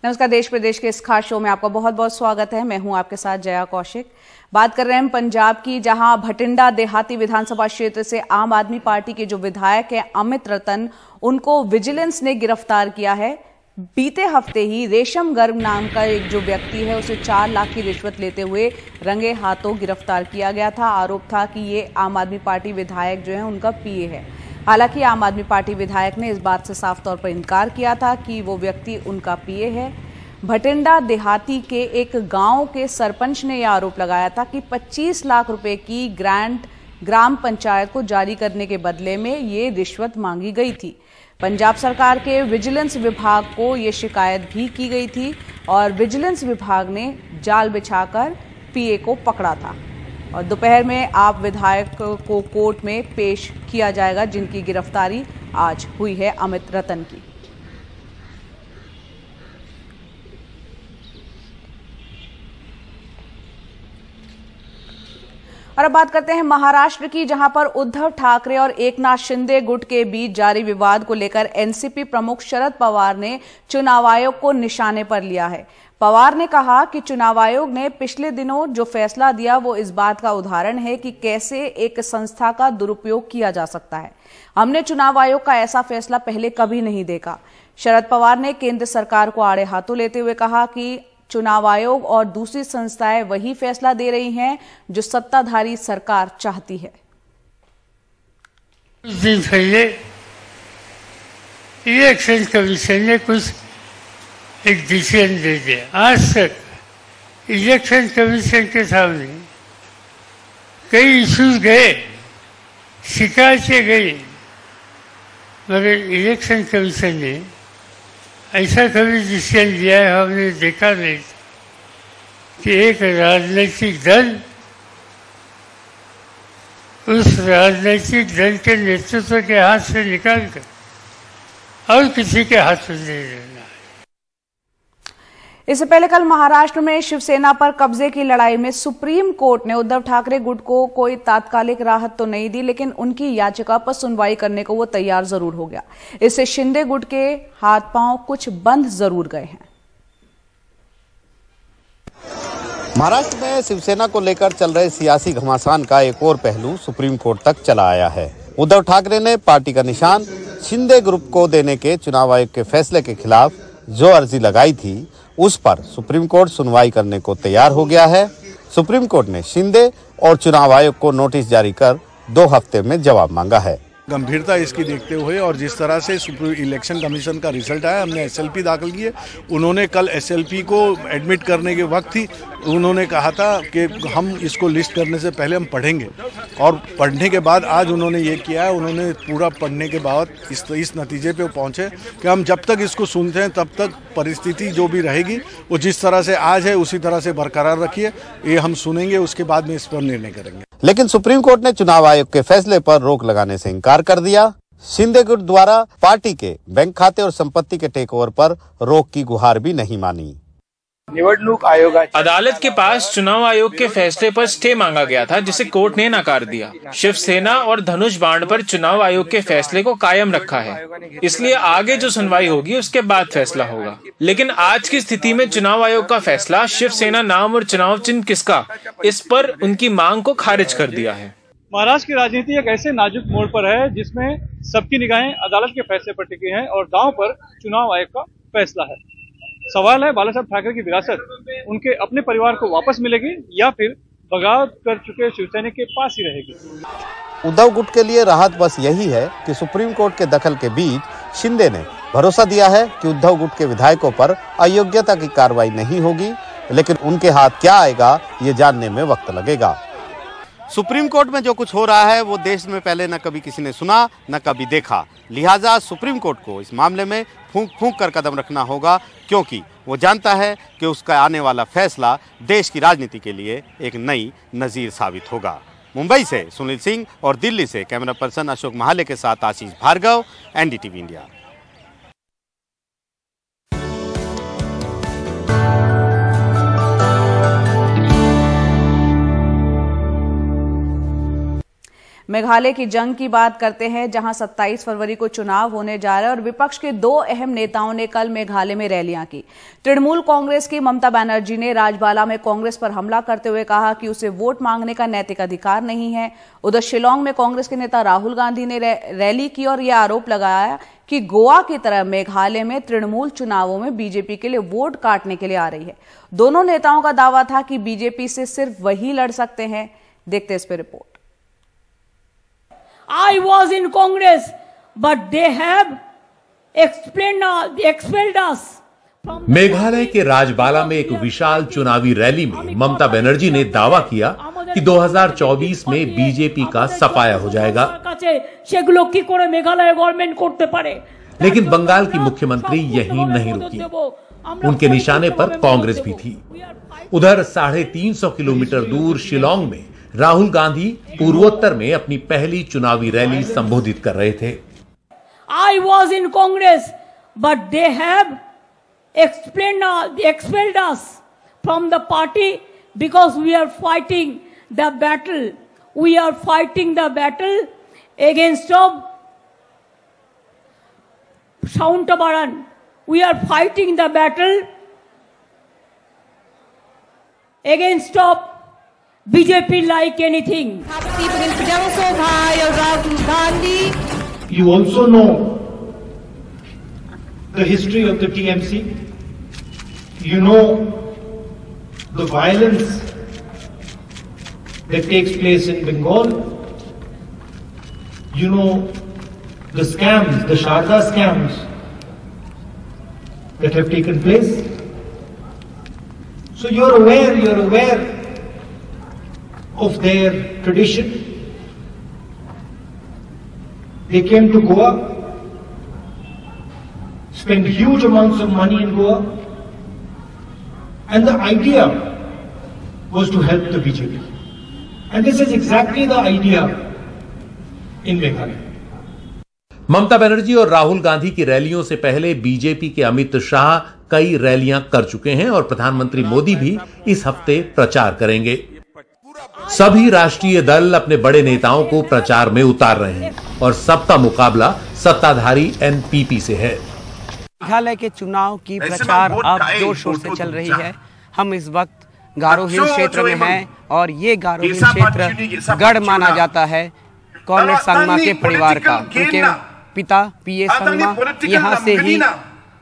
नमस्कार, देश प्रदेश के इस खास शो में आपका बहुत बहुत स्वागत है। मैं हूं आपके साथ जया कौशिक। बात कर रहे हैं पंजाब की, जहां भटिंडा देहाती विधानसभा क्षेत्र से आम आदमी पार्टी के जो विधायक हैं अमित रतन, उनको विजिलेंस ने गिरफ्तार किया है। बीते हफ्ते ही रेशम गर्ग नाम का एक जो व्यक्ति है उसे 4 लाख की रिश्वत लेते हुए रंगे हाथों गिरफ्तार किया गया था। आरोप था कि ये आम आदमी पार्टी विधायक जो है उनका पीए है। हालांकि आम आदमी पार्टी विधायक ने इस बात से साफ तौर पर इनकार किया था कि वो व्यक्ति उनका पीए है। भटिंडा देहाती के एक गांव के सरपंच ने यह आरोप लगाया था कि 25 लाख रुपए की ग्रांट ग्राम पंचायत को जारी करने के बदले में ये रिश्वत मांगी गई थी। पंजाब सरकार के विजिलेंस विभाग को ये शिकायत भी की गई थी और विजिलेंस विभाग ने जाल बिछाकर पीए को पकड़ा था और दोपहर में आप विधायक को कोर्ट में पेश किया जाएगा, जिनकी गिरफ्तारी आज हुई है अमित रतन की। और अब बात करते हैं महाराष्ट्र की, जहां पर उद्धव ठाकरे और एकनाथ शिंदे गुट के बीच जारी विवाद को लेकर एनसीपी प्रमुख शरद पवार ने चुनाव आयोग को निशाने पर लिया है। पवार ने कहा कि चुनाव आयोग ने पिछले दिनों जो फैसला दिया वो इस बात का उदाहरण है कि कैसे एक संस्था का दुरुपयोग किया जा सकता है। हमने चुनाव आयोग का ऐसा फैसला पहले कभी नहीं देखा। शरद पवार ने केंद्र सरकार को आड़े हाथों लेते हुए कहा कि चुनाव आयोग और दूसरी संस्थाएं वही फैसला दे रही हैं जो सत्ताधारी सरकार चाहती है। कुछ दिन पहले इलेक्शन कमीशन ने कुछ एक डिसीजन दे दिया। आज तक इलेक्शन कमीशन के सामने कई इश्यूज गए, शिकायतें गई, मगर इलेक्शन कमीशन ने ऐसा कभी डिसीजन लिया है हमने देखा नहीं कि एक राजनीतिक दल उस राजनीतिक दल के नेतृत्व के हाथ से निकालकर और किसी के हाथ में दे देना। इससे पहले कल महाराष्ट्र में शिवसेना पर कब्जे की लड़ाई में सुप्रीम कोर्ट ने उद्धव ठाकरे गुट को कोई तात्कालिक राहत तो नहीं दी, लेकिन उनकी याचिका पर सुनवाई करने को वो तैयार जरूर हो गया। इससे शिंदे गुट के हाथ पांव कुछ बंद जरूर गए हैं। महाराष्ट्र में शिवसेना को लेकर चल रहे सियासी घमासान का एक और पहलू सुप्रीम कोर्ट तक चला आया है। उद्धव ठाकरे ने पार्टी का निशान शिंदे ग्रुप को देने के चुनाव आयोग के फैसले के खिलाफ जो अर्जी लगाई थी उस पर सुप्रीम कोर्ट सुनवाई करने को तैयार हो गया है। सुप्रीम कोर्ट ने शिंदे और चुनाव आयोग को नोटिस जारी कर 2 हफ्ते में जवाब मांगा है। गंभीरता इसकी देखते हुए और जिस तरह से इलेक्शन कमीशन का रिजल्ट आया, हमने एसएलपी दाखिल किए। उन्होंने कल एसएलपी को एडमिट करने के वक्त ही उन्होंने कहा था कि हम इसको लिस्ट करने से पहले हम पढ़ेंगे, और पढ़ने के बाद आज उन्होंने ये किया है। उन्होंने पूरा पढ़ने के बाद इस नतीजे पे पहुंचे कि हम जब तक इसको सुनते हैं तब तक परिस्थिति जो भी रहेगी वो जिस तरह से आज है उसी तरह से बरकरार रखिए। ये हम सुनेंगे, उसके बाद में इस पर निर्णय करेंगे। लेकिन सुप्रीम कोर्ट ने चुनाव आयोग के फैसले पर रोक लगाने से इनकार कर दिया। शिंदे गुट द्वारा पार्टी के बैंक खाते और संपत्ति के टेकओवर पर रोक की गुहार भी नहीं मानी। निवडणूक आयोग अदालत के पास चुनाव आयोग के फैसले पर स्टे मांगा गया था, जिसे कोर्ट ने नकार दिया। शिवसेना और धनुष बाण पर चुनाव आयोग के फैसले को कायम रखा है, इसलिए आगे जो सुनवाई होगी उसके बाद फैसला होगा। लेकिन आज की स्थिति में चुनाव आयोग का फैसला शिवसेना नाम और चुनाव चिन्ह किसका, इस पर उनकी मांग को खारिज कर दिया है। महाराष्ट्र की राजनीति एक ऐसे नाजुक मोड़ पर है जिसमें सबकी निगाहें अदालत के फैसले पर टिकी हैं और दांव पर चुनाव आयोग का फैसला है। सवाल है, बाला साहब ठाकरे की विरासत उनके अपने परिवार को वापस मिलेगी या फिर बगावत कर चुके शिवसैनिक के पास ही रहेगी। उद्धव गुट के लिए राहत बस यही है कि सुप्रीम कोर्ट के दखल के बीच शिंदे ने भरोसा दिया है कि उद्धव गुट के विधायकों पर अयोग्यता की कार्रवाई नहीं होगी, लेकिन उनके हाथ क्या आएगा ये जानने में वक्त लगेगा। सुप्रीम कोर्ट में जो कुछ हो रहा है वो देश में पहले न कभी किसी ने सुना न कभी देखा। लिहाजा सुप्रीम कोर्ट को इस मामले में फूंक फूंक कर कदम रखना होगा, क्योंकि वो जानता है कि उसका आने वाला फैसला देश की राजनीति के लिए एक नई नजीर साबित होगा। मुंबई से सुनील सिंह और दिल्ली से कैमरा पर्सन अशोक महाले के साथ आशीष भार्गव, एनडीटीवी इंडिया। मेघालय की जंग की बात करते हैं, जहां 27 फरवरी को चुनाव होने जा रहे हैं और विपक्ष के दो अहम नेताओं ने कल मेघालय में रैलियां की। तृणमूल कांग्रेस की ममता बनर्जी ने राजबाला में कांग्रेस पर हमला करते हुए कहा कि उसे वोट मांगने का नैतिक अधिकार नहीं है। उधर शिलोंग में कांग्रेस के नेता राहुल गांधी ने रैली की और यह आरोप लगाया कि गोवा की तरह मेघालय में तृणमूल चुनावों में बीजेपी के लिए वोट काटने के लिए आ रही है। दोनों नेताओं का दावा था कि बीजेपी से सिर्फ वही लड़ सकते हैं। देखते इस पर report. I was in Congress, but they have expelled us. Meghalaya के राजबाला में एक विशाल चुनावी रैली में ममता बनर्जी ने दावा किया कि 2024 में बीजेपी का सफाया हो जाएगा। लेकिन बंगाल की मुख्यमंत्री यहीं नहीं रुकी, उनके निशाने पर कांग्रेस भी थी। उधर 350 किलोमीटर दूर शिलोंग में राहुल गांधी पूर्वोत्तर में अपनी पहली चुनावी रैली संबोधित कर रहे थे। I was in Congress, but they have expelled us from the party because we are fighting the battle. We are fighting the battle against Sauntabaran. We are fighting the battle against BJP like anything. You also know the history of the TMC. You know the violence that takes place in Bengal. You know the scams, the Sharda scams that have taken place. So you're aware of their tradition. They came to Goa, spent huge amounts of money in Goa, and the idea was to help the BJP. And this is exactly the idea in Meghalaya. Mamata Banerjee और राहुल गांधी की रैलियों से पहले BJP के अमित शाह कई रैलियां कर चुके हैं और प्रधानमंत्री मोदी भी इस हफ्ते प्रचार करेंगे। सभी राष्ट्रीय दल अपने बड़े नेताओं को प्रचार में उतार रहे हैं और सबका मुकाबला सत्ताधारी एनपीपी से है। मेघालय के चुनाव की प्रचार अब जोर शोर से चल रही है। हम इस वक्त गारो हिल क्षेत्र में हैं और ये गारो हिल क्षेत्र गढ़ माना जाता है कॉर्नेड संगमा के परिवार का। उनके पिता पीए संगमा यहाँ से ही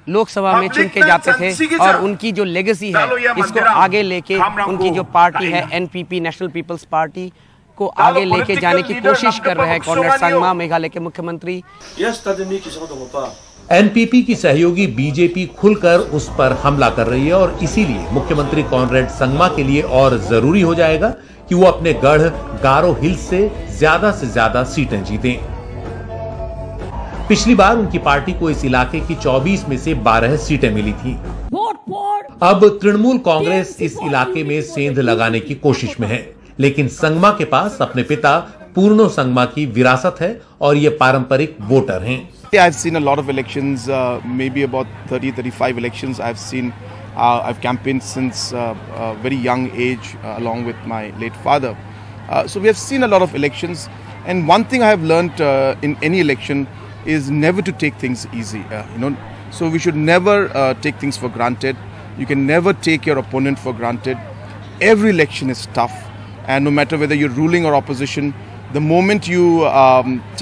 लोकसभा में चुन के जाते थे और उनकी जो लेगेसी है इसको आगे लेके उनकी जो पार्टी है एनपीपी, नेशनल पीपल्स पार्टी को आगे लेके जाने की कोशिश कर रहे हैं कॉर्नेड संगमा, मेघालय के मुख्यमंत्री। एनपीपी की सहयोगी बीजेपी खुलकर उस पर हमला कर रही है और इसीलिए मुख्यमंत्री कॉनरेड संगमा के लिए और जरूरी हो जाएगा कि वो अपने गढ़ गारो हिल्स से ज्यादा सीटें जीतें। पिछली बार उनकी पार्टी को इस इलाके की 24 में से 12 सीटें मिली थी। अब तृणमूल कांग्रेस इस इलाके में सेंध लगाने की कोशिश में है, लेकिन संगमा के पास अपने पिता पूर्णो संगमा की विरासत है और ये पारंपरिक वोटर हैं। I've seen a lot of elections, maybe about 30-35 elections. I've campaigned since a very young age along with my late father. So we have seen a lot of elections, and one thing I have learned in any election is never to take things easy. So we should never take things for granted. You can never take your opponent for granted. Every election is tough, and no matter whether you're ruling or opposition, the moment you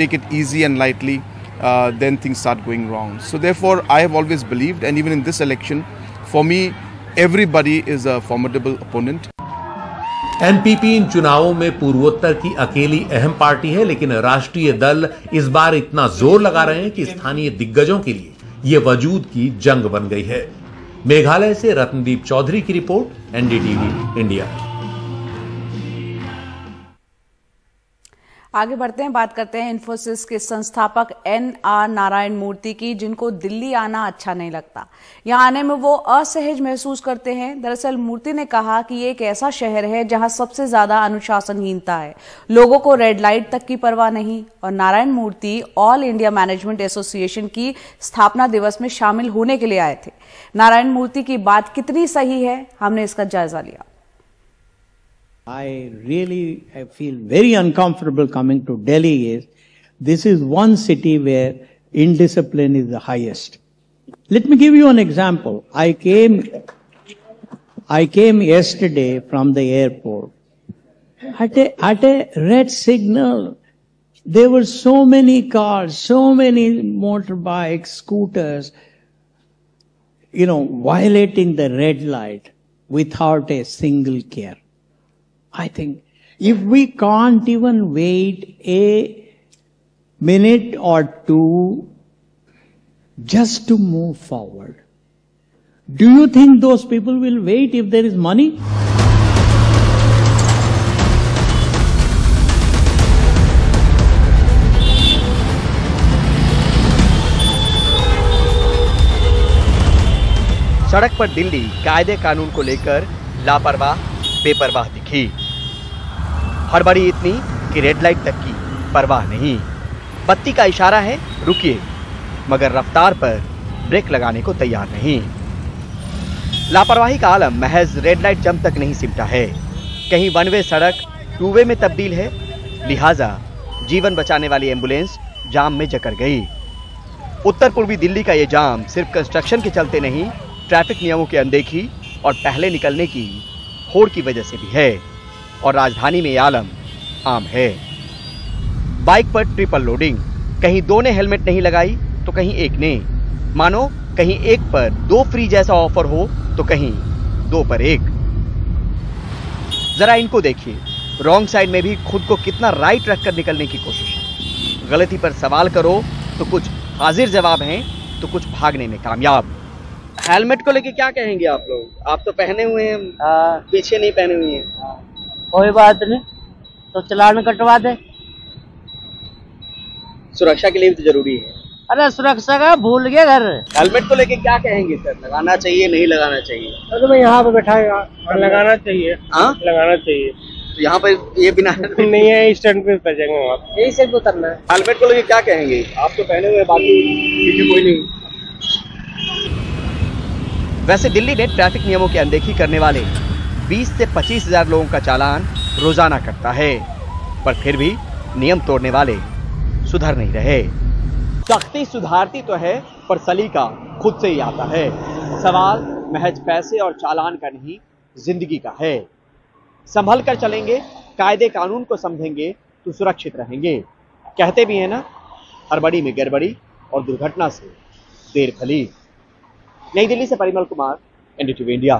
take it easy and lightly, then things start going wrong. So therefore, I have always believed, and even in this election, for me, everybody is a formidable opponent. NPP इन चुनावों में पूर्वोत्तर की अकेली अहम party है, लेकिन राष्ट्रीय दल इस बार इतना जोर लगा रहे हैं कि स्थानीय दिग्गजों के लिए ये वजूद की जंग बन गई है। मेघालय से रत्नदीप चौधरी की रिपोर्ट, एनडीटीवी इंडिया। आगे बढ़ते हैं, बात करते हैं इन्फोसिस के संस्थापक एनआर नारायण मूर्ति की, जिनको दिल्ली आना अच्छा नहीं लगता। यहां आने में वो असहज महसूस करते हैं। दरअसल मूर्ति ने कहा कि ये एक ऐसा शहर है जहां सबसे ज्यादा अनुशासनहीनता है, लोगों को रेड लाइट तक की परवाह नहीं। और नारायण मूर्ति ऑल इंडिया मैनेजमेंट एसोसिएशन की स्थापना दिवस में शामिल होने के लिए आए थे। नारायण मूर्ति की बात कितनी सही है, हमने इसका जायजा लिया। I feel very uncomfortable coming to Delhi is, this is one city where indiscipline is the highest. Let me give you an example. I came yesterday from the airport. At a red signal, there were so many cars, so many motorbikes, scooters, violating the red light without a single care. I think if we can't even wait a minute or two just to move forward, do you think those people will wait if there is money? सड़क पर दिल्ली कायदे कानून को लेकर लापरवाह बेपरवाह दिखी। हड़बड़ी इतनी कि रेड लाइट तक की परवाह नहीं। बत्ती का इशारा है रुकिए, मगर रफ्तार पर ब्रेक लगाने को तैयार नहीं। लापरवाही का आलम महज रेड लाइट जंप तक नहीं सिमटा है। कहीं वन वे सड़क टू वे में तब्दील है, लिहाजा जीवन बचाने वाली एम्बुलेंस जाम में जकड़ गई। उत्तर पूर्वी दिल्ली का ये जाम सिर्फ कंस्ट्रक्शन के चलते नहीं, ट्रैफिक नियमों की अनदेखी और पहले निकलने की होड़ की वजह से भी है। और राजधानी में ये आलम आम है। बाइक पर ट्रिपल लोडिंग, कहीं दो ने हेलमेट नहीं लगाई तो कहीं एक ने। मानो कहीं एक पर दो फ्री जैसा ऑफर हो तो कहीं दो पर एक। जरा इनको देखिए, रॉन्ग साइड में भी खुद को कितना राइट रखकर निकलने की कोशिश। गलती पर सवाल करो तो कुछ हाजिर जवाब हैं तो कुछ भागने में कामयाब। हेलमेट को लेके क्या कहेंगे आप लोग? आप तो पहने हुए हैं, पीछे नहीं पहने हुए हैं। कोई बात नहीं, तो चालान कटवा दे। सुरक्षा के लिए भी तो जरूरी है। अरे सुरक्षा का भूल गया घर। हेलमेट को लेके क्या कहेंगे सर? लगाना चाहिए नहीं लगाना चाहिए? अरे मैं यहाँ पे बैठा है, लगाना चाहिए। हाँ लगाना चाहिए। तो यहाँ पर ये बिना नहीं है, स्टैंड पे उतर जाएंगे वहाँ, यही से उतरना है। हेलमेट को लेके क्या कहेंगे? आप तो पहने हुए, बाकी पीछे कोई नहीं। वैसे दिल्ली में ट्रैफिक नियमों की अनदेखी करने वाले 20 से 25 हजार लोगों का चालान रोजाना कटता है, पर फिर भी नियम तोड़ने वाले सुधर नहीं रहे। सख्ती सुधारती तो है, पर सलीका खुद से ही आता है। सवाल महज पैसे और चालान का नहीं, जिंदगी का है। संभल कर चलेंगे, कायदे कानून को समझेंगे तो सुरक्षित रहेंगे। कहते भी है ना, हड़बड़ी में गड़बड़ी और दुर्घटना से देर भली। नई दिल्ली से परिमल कुमार, NDTV इंडिया।